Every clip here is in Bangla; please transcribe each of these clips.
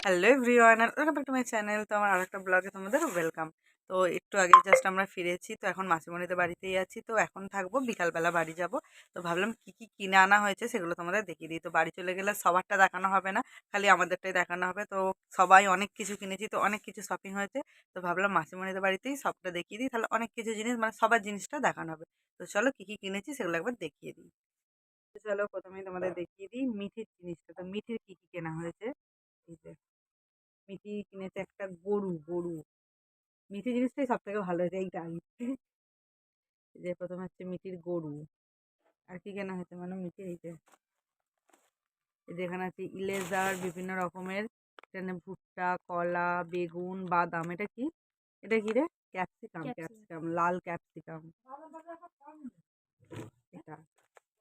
হ্যালো এভরিওয়ান আর welcome back to my channel. তো আমার আরেকটা ব্লগে তোমাদের ওয়েলকাম। তো একটু আগে জাস্ট আমরা ফিরেছি, তো এখন মাসিমণিদের বাড়িতেই আছি। তো এখন থাকবো, বিকালবেলা বাড়ি যাব। তো ভাবলাম কি কি কিনে আনা হয়েছে সেগুলো তোমাদের দেখিয়ে দিই। তো বাড়ি চলে গেলে সবারটা দেখানো হবে না, খালি আমাদেরটাই দেখানো হবে। তো সবাই অনেক কিছু কিনেছি, তো অনেক কিছু শপিং হয়েছে। তো ভাবলাম মাসিমণিদের বাড়িতেই সবটা দেখিয়ে দিই, তাহলে অনেক কিছু জিনিস মানে সবার জিনিসটা দেখানো হবে। তো চলো কি কি কিনেছি সেগুলো একবার দেখিয়ে দিই। তো চলো প্রথমেই তোমাদের দেখিয়ে দিই মিঠির জিনিসটা। তো মিঠির কি কি কেনা হয়েছে, এই যে মিঠি কিনেছে একটা গরু গরু। মিঠি জিনিসটাই সব থেকে ভালো হয়েছে, এই গাড়ি। যে প্রথমে হচ্ছে মিঠির গরু। আর কি কেনা হয়েছে মানে মিঠির এই যে যেখানে আছে ইলেজার বিভিন্ন রকমের, এখানে ভুট্টা, কলা, বেগুন, বাদাম। এটা কি, এটা কি রে? ক্যাপসিকাম, ক্যাপসিকাম, লাল ক্যাপসিকাম এটা।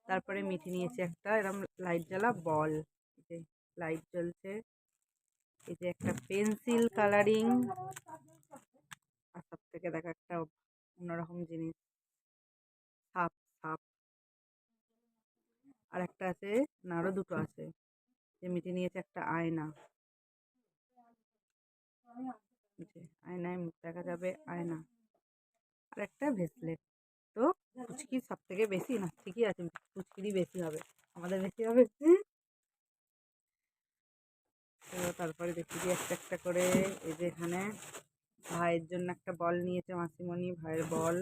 তারপরে মিঠি নিয়েছে একটা এরকম লাইট জ্বালা বল, এই যে লাইট জ্বলছে। এই যে একটা পেন্সিল কালারিং। আর সব থেকে দেখা একটা অন্যরকম জিনিস, সাপ সাপ। আর একটা আছে, না আরো দুটো আছে। যে মিটি নিয়েছে একটা আয়না, এই যে আয়নায় মুখ দেখা যাবে, আয়না। আর একটা ভেসলেট। তো পুচকি সব থেকে বেশি, না ঠিকই আছে, পুচকিরই বেশি হবে, আমাদের বেশি হবে। তো তারপরে দেখি যে একটা একটা করে। এই যে এখানে ভাইয়ের জন্য একটা বল নিয়েছে মাসিমণি, ভাইয়ের বল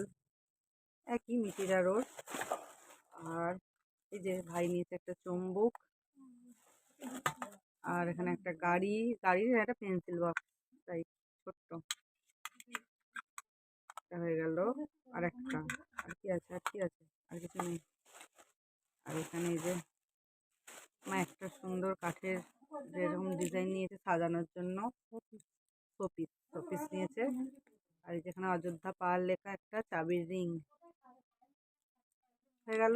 একই মিটির আরও। আর এই যে ভাই নিয়েছে একটা চুম্বক। আর এখানে একটা গাড়ি, গাড়ির একটা পেন্সিল বক্স, তাই ছোট্ট। একটা হয়ে গেল। আর একটা, আর কি আছে, আর কি আছে, আর কিছু নেই। আর এখানে এই যে মা একটা সুন্দর কাঠের যেরকম ডিজাইন নিয়েছে সাজানোর জন্য, শোপিস শোপিস নিয়েছে। আর এই যেখানে অযোধ্যা পাহাড় লেখা একটা চাবির রিং হয়ে গেল।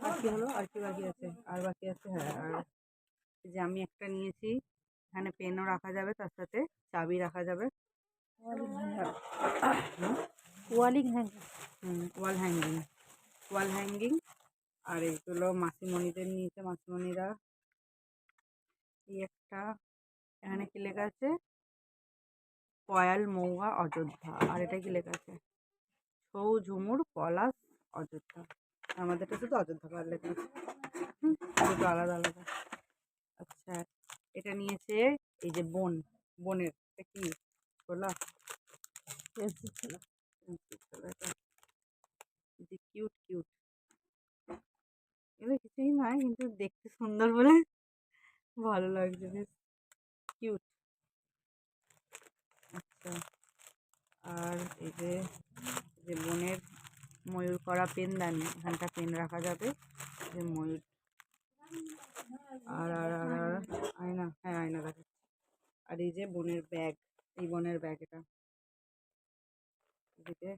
আর কি হলো, আর কি বাকি আছে, আর বাকি আছে, হ্যাঁ। আর এই যে আমি একটা নিয়েছি, এখানে পেনও রাখা যাবে, তার সাথে চাবি রাখা যাবে। Walling hanging, wall hanging, wall hanging. আর এইগুলো মাসিমণিদের নিয়েছে, মাসিমণিরা। এই একটা, এখানে কি লেখা আছে, কয়াল মৌয়া অযোধ্যা। আর এটা কি লেখা আছে, ছৌ ঝুমুর পলাশ অযোধ্যা। আমাদেরটা শুধু অযোধ্যা পাহাড় লেখা আছে, দুটো আলাদা আলাদা। আচ্ছা, এটা নিয়েছে এই যে বোন, বোনের এটা কি ছোলা, পেন্সিল ছোলা, পেন্সিল ছোলা। এটা এই যে কিউট কিউট, এগুলো কিছুই নয় কিন্তু দেখতে সুন্দর বলে ভালো লাগছে, বেশ কিউট। আচ্ছা, আর এই যে যে বোনের ময়ূর করা পেনদানি, এখানটা পেন রাখা যাবে, যে ময়ূর। আর আর আর আর আয়না, হ্যাঁ আয়না রাখা। আর এই যে বোনের ব্যাগ, এই বোনের ব্যাগ এটা, এদিকে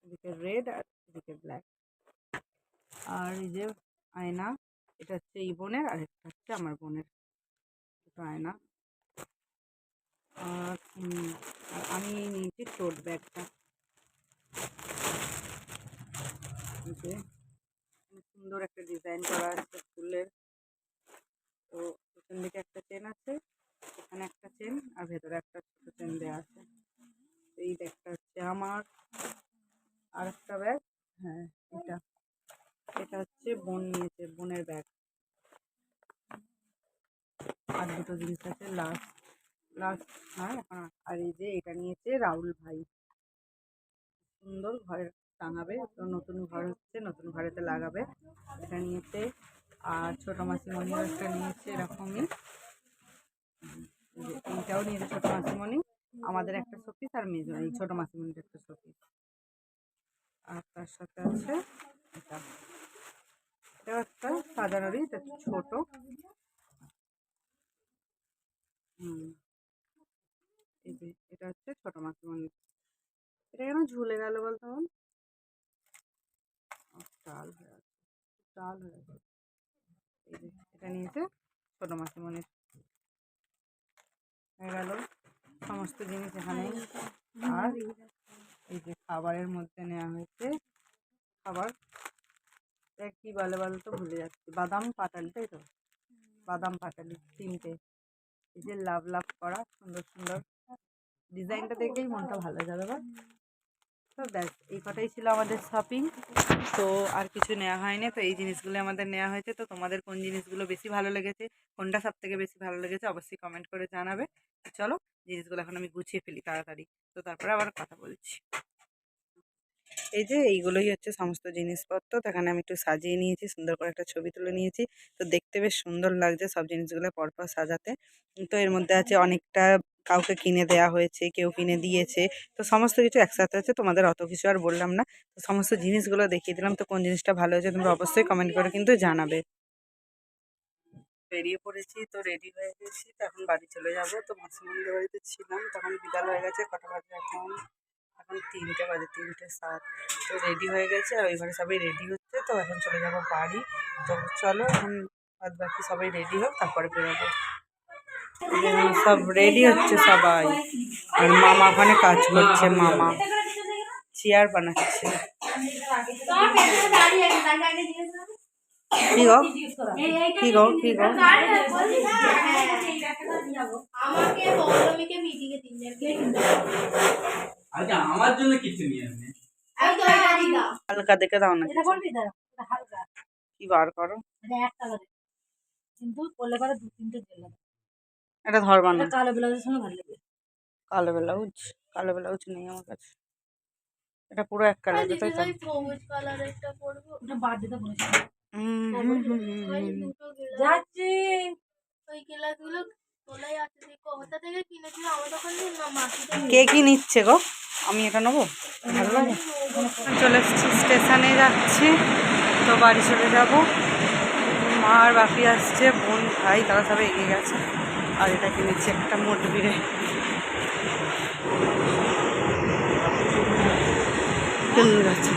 এদিকে রেড আর এদিকে ব্ল্যাক। আর এই যে আয়না, এটা হচ্ছে এই বোনের আর একটা হচ্ছে আমার বোনের, দুটো আয়না। আর আর আমি নিয়েছি টোট ব্যাগটা, এই যে সুন্দর একটা ডিজাইন করা আছে ফুলের। তো পেছন দিকে একটা চেন আছে, এখানে একটা চেন, আর ভেতরে একটা ছোটো চেন দেওয়া আছে। এই ব্যাগটা হচ্ছে আমার। আর একটা ব্যাগ, হ্যাঁ এটা, এটা হচ্ছে বোন নিয়েছে, বোনের ব্যাগ। আর দুটো জিনিস আছে, লাস্ট লাস্ট নয় এখন। আর এই যে এটা নিয়েছে রাহুল ভাই, সুন্দর ঘরে টাঙাবে, তো নতুন ঘর হচ্ছে, নতুন ঘরেতে লাগাবে, এটা নিয়েছে। আর ছোটো মাসিমণিও একটা নিয়েছে এরকমই, এই যে এইটাও নিয়েছে ছোটো মাসিমণি। আমাদের একটা শোপিস, আর মেজ এই ছোটো মাসিমণির একটা শোপিস। আর তার সাথে আছে এটা, এটাও একটা সাজানোরই, এটা ছোটো। এই যে এটা হচ্ছে ছোটো মাসিমণির। এটা কেন ঝুলে গেল বলতো, চাল হয়ে আছে, চাল হয়ে আছে। এই যে এটা নিয়েছে ছোটো মাসিমণির, হয়ে গেল সমস্ত জিনিস এখানেই। আর এই যে খাবারের মধ্যে নেওয়া হয়েছে, খাবার কি বলে বলতো ভুলে যাচ্ছি, বাদাম পাটালি, তাই তো, বাদাম পাটালি তিনটে। এই যে লাভ লাভ করা সুন্দর সুন্দর ডিজাইনটা দেখলেই মনটা ভালো হয়ে যাবে। তো ব্যাস এই কটাই ছিল আমাদের শপিং। তো আর কিছু নেওয়া হয়নি। তো এই জিনিসগুলো আমাদের নেওয়া হয়েছে। তো তোমাদের কোন জিনিসগুলো বেশি ভালো লেগেছে, কোনটা সব থেকে বেশি ভালো লেগেছে অবশ্যই কমেন্ট করে জানাবে। চলো জিনিসগুলো এখন আমি গুছিয়ে ফেলি তাড়াতাড়ি, তো তারপরে আবার কথা বলছি। এই যে এইগুলোই হচ্ছে সমস্ত জিনিসপত্র। তো এখানে আমি একটু সাজিয়ে নিয়েছি, সুন্দর করে একটা ছবি তুলে নিয়েছি। তো দেখতে বেশ সুন্দর লাগছে সব জিনিসগুলো পরপর সাজাতে। তো এর মধ্যে আছে অনেকটা কাউকে কিনে দেয়া হয়েছে, কেউ কিনে দিয়েছে। তো সমস্ত কিছু একসাথে আছে, তোমাদের অত কিছু আর বললাম না। তো সমস্ত জিনিসগুলো দেখিয়ে দিলাম। তো কোন জিনিসটা ভালো হয়েছে তোমরা অবশ্যই কমেন্ট করে কিন্তু জানাবে। বেরিয়ে পড়েছি, তো রেডি হয়ে গেছি। তো এখন বাড়ি চলে যাব। তো মাসিমণিদের বাড়িতে ছিলাম, তখন বিকাল হয়ে গেছে। কটা বাজে এখন? এখন 3টে বাজে, 3টে 7। তো রেডি হয়ে গেছে আর ওই ঘরে সবাই রেডি হচ্ছে। তো এখন চলে যাব বাড়ি। তো চলো এখন বাদ বাকি সবাই রেডি হোক, তারপরে বেরোবো। সব রেডি হচ্ছে সবাই, আর মামা ওখানে কাজ করছে। মামা চেয়ার বানাচ্ছে। কি গো কি গো কি গো আমার জন্য কিছু নিয়ে আসবে। হালকা দেখে দাও না, কি বার করো। এটা ধরবা না। কালো ব্লাউজের সঙ্গে ভালো লাগবে। কালো ব্লাউজ, কালো ব্লাউজ নেই আমার কাছে। এটা পুরো এক কালার, তাই তো? সবুজ কালার একটা পরবো। এটা বাদ দিতে বলেছি। যাচ্ছি। ওই গ্লাসগুলো তোলাই আছে, দেখো কোথা থেকে কিনেছিল আমার দোকানে না মার্কেটে। কে কি নিচ্ছে গো? আমি এটা নেবো, ভালো লাগে। চলে এসেছি, স্টেশনে যাচ্ছি। তো বাড়ি চলে যাব। মা আর বাপি আসছে, বোন ভাই তারা সবাই এগিয়ে গেছে। আর এটা কিনেছি একটা মোট ভিড়ে। চলে যাচ্ছে।